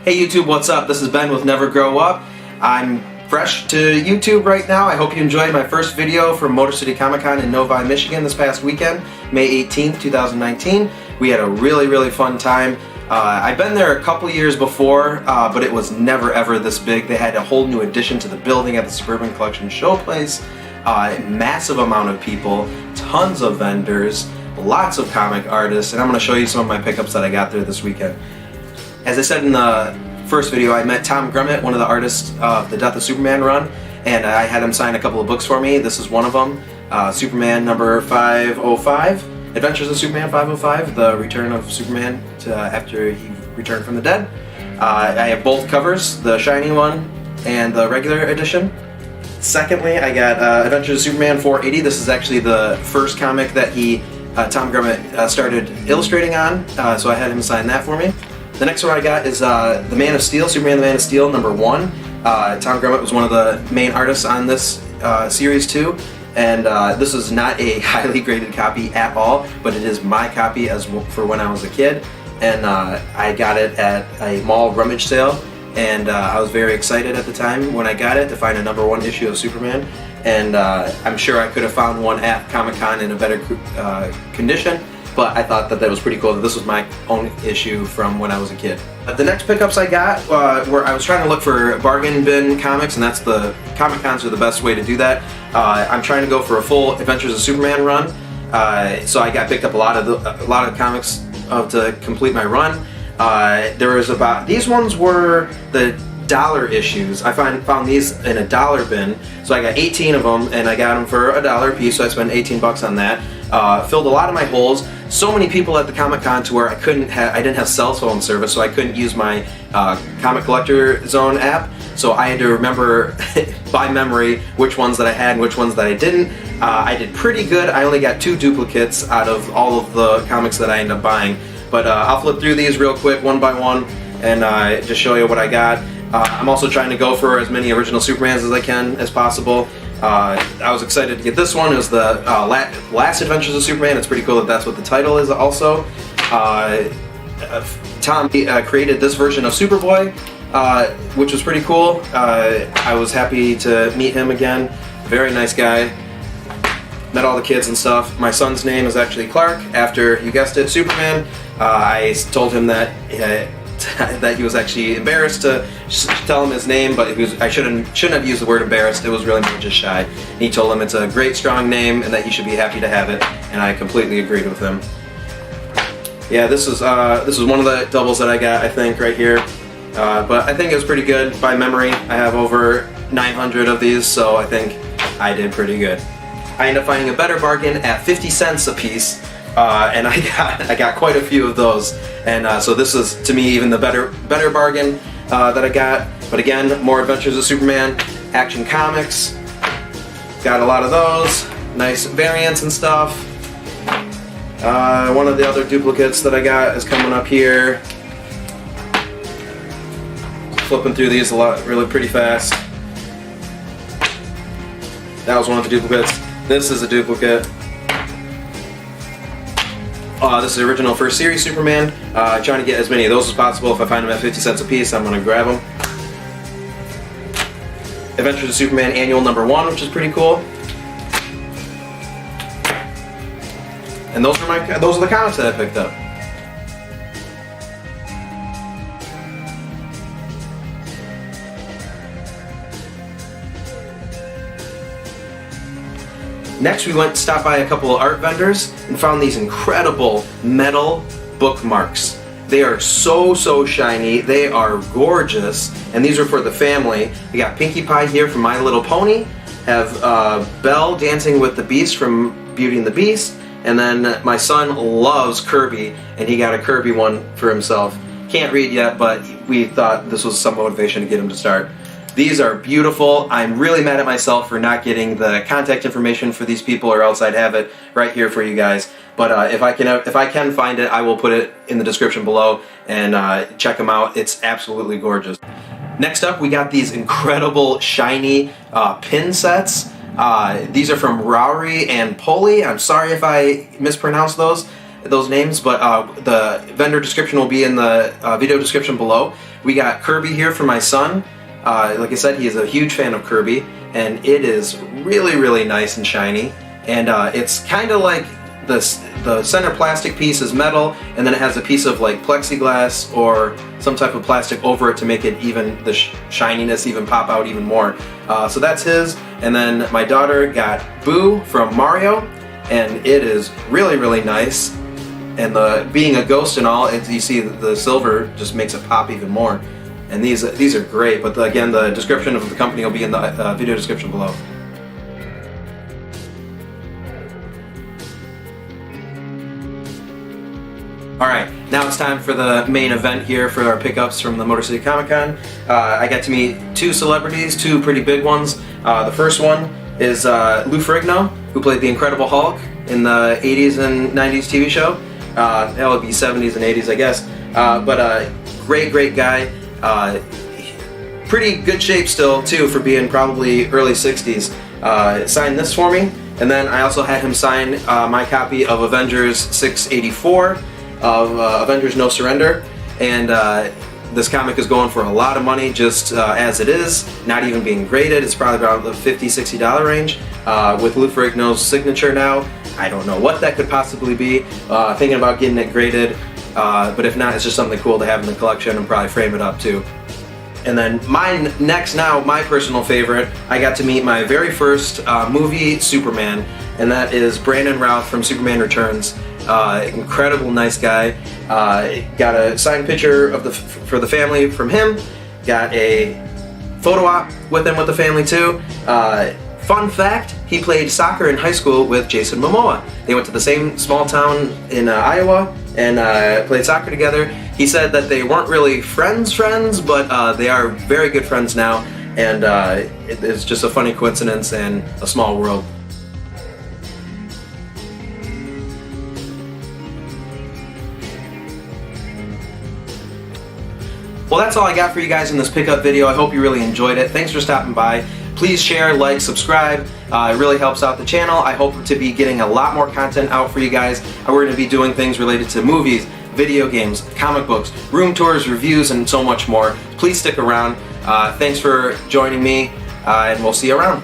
Hey YouTube, what's up? This is Ben with Never Grow Up. I'm fresh to YouTube right now. I hope you enjoyed my first video from Motor City Comic Con in Novi, Michigan this past weekend, May 18th, 2019. We had a really fun time. I've been there a couple years before, but it was never ever this big. They had a whole new addition to the building at the Suburban Collection Showplace. Massive amount of people, tons of vendors, lots of comic artists, and I'm going to show you some of my pickups that I got there this weekend. As I said in the first video, I met Tom Grummett, one of the artists of the Death of Superman run, and I had him sign a couple of books for me. This is one of them, Superman number 505, Adventures of Superman 505, The Return of Superman after he returned from the dead. I have both covers, the shiny one and the regular edition. Secondly, I got Adventures of Superman 480. This is actually the first comic that Tom Grummett started illustrating on, so I had him sign that for me. The next one I got is The Man of Steel, Superman the Man of Steel number 1. Tom Grummett was one of the main artists on this series too, and this is not a highly graded copy at all, but it is my copy for when I was a kid, and I got it at a mall rummage sale, and I was very excited at the time when I got it to find a number 1 issue of Superman, and I'm sure I could have found one at Comic-Con in a better condition. But I thought that was pretty cool that this was my own issue from when I was a kid. The next pickups I got were I was trying to look for bargain bin comics, and that's the Comic Cons are the best way to do that. I'm trying to go for a full Adventures of Superman run, so I picked up a lot of comics to complete my run. There was these ones were the dollar issues. I found these in a dollar bin, so I got 18 of them, and I got them for $1 a piece, so I spent 18 bucks on that. Filled a lot of my holes. So many people at the Comic-Con to where I didn't have cell phone service, so I couldn't use my Comic Collector Zone app, so I had to remember by memory which ones that I had and which ones that I didn't. I did pretty good. I only got 2 duplicates out of all of the comics that I ended up buying, but I'll flip through these real quick one by one and just show you what I got. I'm also trying to go for as many original Supermans as I can as possible. I was excited to get this one. It was the last Adventures of Superman. It's pretty cool that that's what the title is also. Tom created this version of Superboy, which was pretty cool. I was happy to meet him again. Very nice guy. Met all the kids and stuff. My son's name is actually Clark, after, you guessed it, Superman. I told him that that he was actually embarrassed to tell him his name, but I shouldn't have used the word embarrassed. It was really more just shy. And he told him it's a great, strong name and that he should be happy to have it, and I completely agreed with him. Yeah, this is one of the doubles that I got, I think, right here. But I think it was pretty good by memory. I have over 900 of these, so I think I did pretty good. I ended up finding a better bargain at 50 cents a piece. And I got quite a few of those, and so this is to me even the better bargain that I got. But again, more Adventures of Superman, Action Comics, got a lot of those, nice variants and stuff. One of the other duplicates that I got is coming up here. Flipping through these really pretty fast. That was one of the duplicates. This is a duplicate. This is the original first series Superman. Trying to get as many of those as possible. If I find them at 50 cents a piece, I'm going to grab them. Adventures of Superman Annual number 1, which is pretty cool. And those are the comics that I picked up. Next, we stopped by a couple of art vendors and found these incredible metal bookmarks. They are so shiny, they are gorgeous, and these are for the family. We got Pinkie Pie here from My Little Pony, have Belle dancing with the Beast from Beauty and the Beast, and then my son loves Kirby, and he got a Kirby one for himself. Can't read yet, but we thought this was some motivation to get him to start. These are beautiful. I'm really mad at myself for not getting the contact information for these people, or else I'd have it right here for you guys. But if I can find it, I will put it in the description below, and check them out. It's absolutely gorgeous. Next up, we got these incredible shiny pin sets. These are from Rowry and Polly. I'm sorry if I mispronounced those. those names, but the vendor description will be in the video description below. We got Kirby here for my son. Like I said, he is a huge fan of Kirby, and it is really, really nice and shiny. And it's kind of like the center plastic piece is metal, and then it has a piece of like plexiglass or some type of plastic over it to make it even, the shininess even pop out even more. So that's his. And then my daughter got Boo from Mario, and it is really, really nice. And being a ghost and all, you see the silver just makes it pop even more. And these are great, but again, the description of the company will be in the video description below. Alright, now it's time for the main event here for our pickups from the Motor City Comic Con. I got to meet two celebrities, two pretty big ones. The first one is Lou Ferrigno, who played the Incredible Hulk in the 80s and 90s TV show. That would be 70s and 80s, I guess. But great guy. Pretty good shape still, too, for being probably early 60s. Signed this for me, and then I also had him sign my copy of Avengers 684 of Avengers No Surrender, and this comic is going for a lot of money just as it is, not even being graded. It's probably around the $50–$60 range. With Lou Ferrigno's signature now, I don't know what that could possibly be. Thinking about getting it graded, but if not, it's just something cool to have in the collection and probably frame it up too. And then my personal favorite, I got to meet my very first movie Superman, and that is Brandon Routh from Superman Returns. Incredible nice guy. Got a signed picture of for the family from him. Got a photo op with him with the family too. Fun fact, he played soccer in high school with Jason Momoa. They went to the same small town in Iowa and played soccer together. He said that they weren't really friends, but they are very good friends now, and it's just a funny coincidence and a small world. Well, that's all I got for you guys in this pickup video. I hope you really enjoyed it. Thanks for stopping by. Please share, like, subscribe. It really helps out the channel. I hope to be getting a lot more content out for you guys. We're going to be doing things related to movies, video games, comic books, room tours, reviews, and so much more. Please stick around. Thanks for joining me, and we'll see you around.